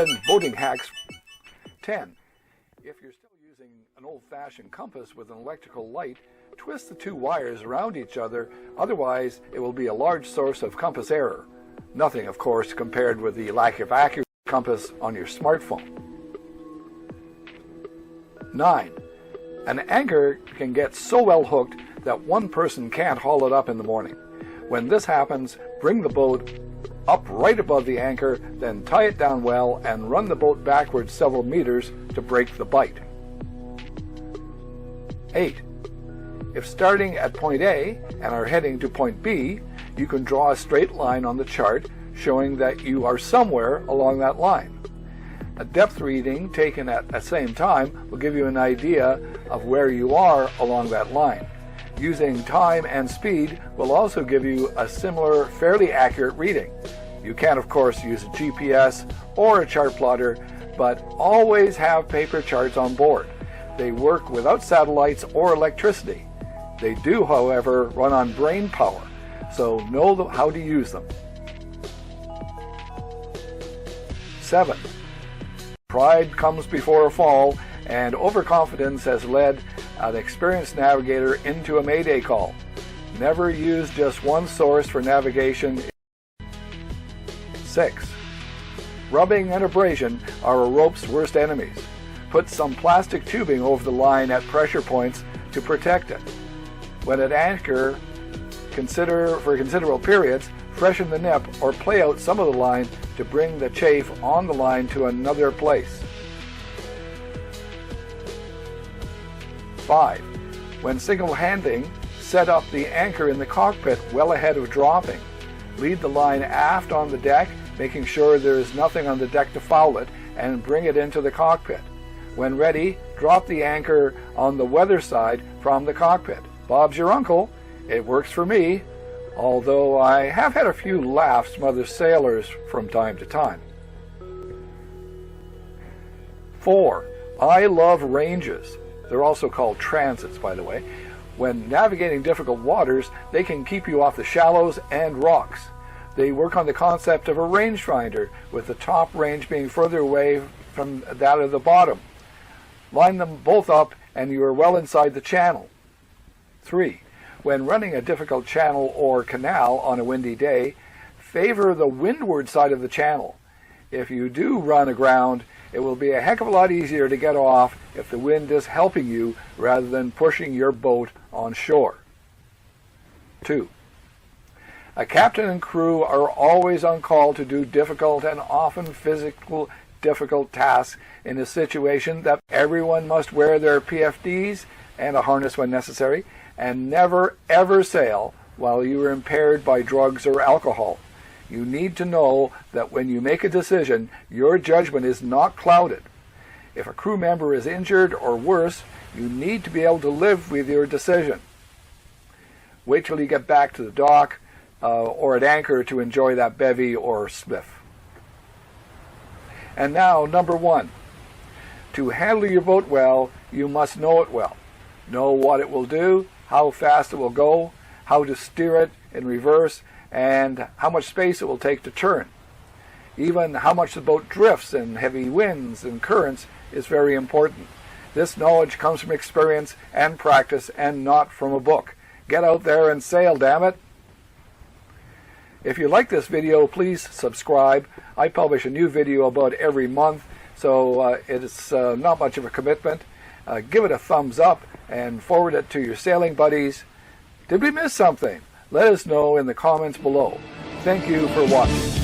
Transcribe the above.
10 boating hacks. 10. If you're still using an old-fashioned compass with an electrical light, twist the two wires around each other, otherwise it will be a large source of compass error. Nothing, of course, compared with the lack of accurate compass on your smartphone. 9. An anchor can get so well hooked that one person can't haul it up in the morning. When this happens, bring the boat up right above the anchor, then tie it down well and run the boat backwards several meters to break the bight. 8. If starting at point A and are heading to point B, you can draw a straight line on the chart showing that you are somewhere along that line. A depth reading taken at the same time will give you an idea of where you are along that line. Using time and speed will also give you a similar, fairly accurate reading. You can, of course, use a GPS or a chart plotter, but always have paper charts on board. They work without satellites or electricity. They do, however, run on brain power, so know how to use them. 7. Pride comes before a fall, and overconfidence has led an experienced navigator into a mayday call. Never use just one source for navigation. 6. Rubbing and abrasion are a rope's worst enemies. Put some plastic tubing over the line at pressure points to protect it. When at anchor, for considerable periods, freshen the nip or play out some of the line to bring the chafe on the line to another place. 5. When single-handing, set up the anchor in the cockpit well ahead of dropping. Lead the line aft on the deck, making sure there is nothing on the deck to foul it, and bring it into the cockpit. When ready, drop the anchor on the weather side from the cockpit. Bob's your uncle. It works for me, although I have had a few laughs from other sailors from time to time. 4. I love ranges. They're also called transits, by the way. When navigating difficult waters, they can keep you off the shallows and rocks. They work on the concept of a rangefinder, with the top range being further away from that of the bottom. Line them both up and you are well inside the channel. 3. When running a difficult channel or canal on a windy day, favor the windward side of the channel. If you do run aground, it will be a heck of a lot easier to get off if the wind is helping you rather than pushing your boat on shore. 2. A captain and crew are always on call to do difficult and often physically difficult tasks in a situation that everyone must wear their PFDs and a harness when necessary, and never ever sail while you are impaired by drugs or alcohol. You need to know that when you make a decision, your judgment is not clouded. If a crew member is injured or worse, you need to be able to live with your decision. Wait till you get back to the dock or at anchor to enjoy that bevy or spliff. And now, number 1. To handle your boat well, you must know it well. Know what it will do, how fast it will go, how to steer it in reverse, and how much space it will take to turn. Even how much the boat drifts in heavy winds and currents is very important. This knowledge comes from experience and practice and not from a book. Get out there and sail, damn it! If you like this video, please subscribe. I publish a new video about every month, so it's not much of a commitment. Give it a thumbs up and forward it to your sailing buddies. Did we miss something? Let us know in the comments below. Thank you for watching.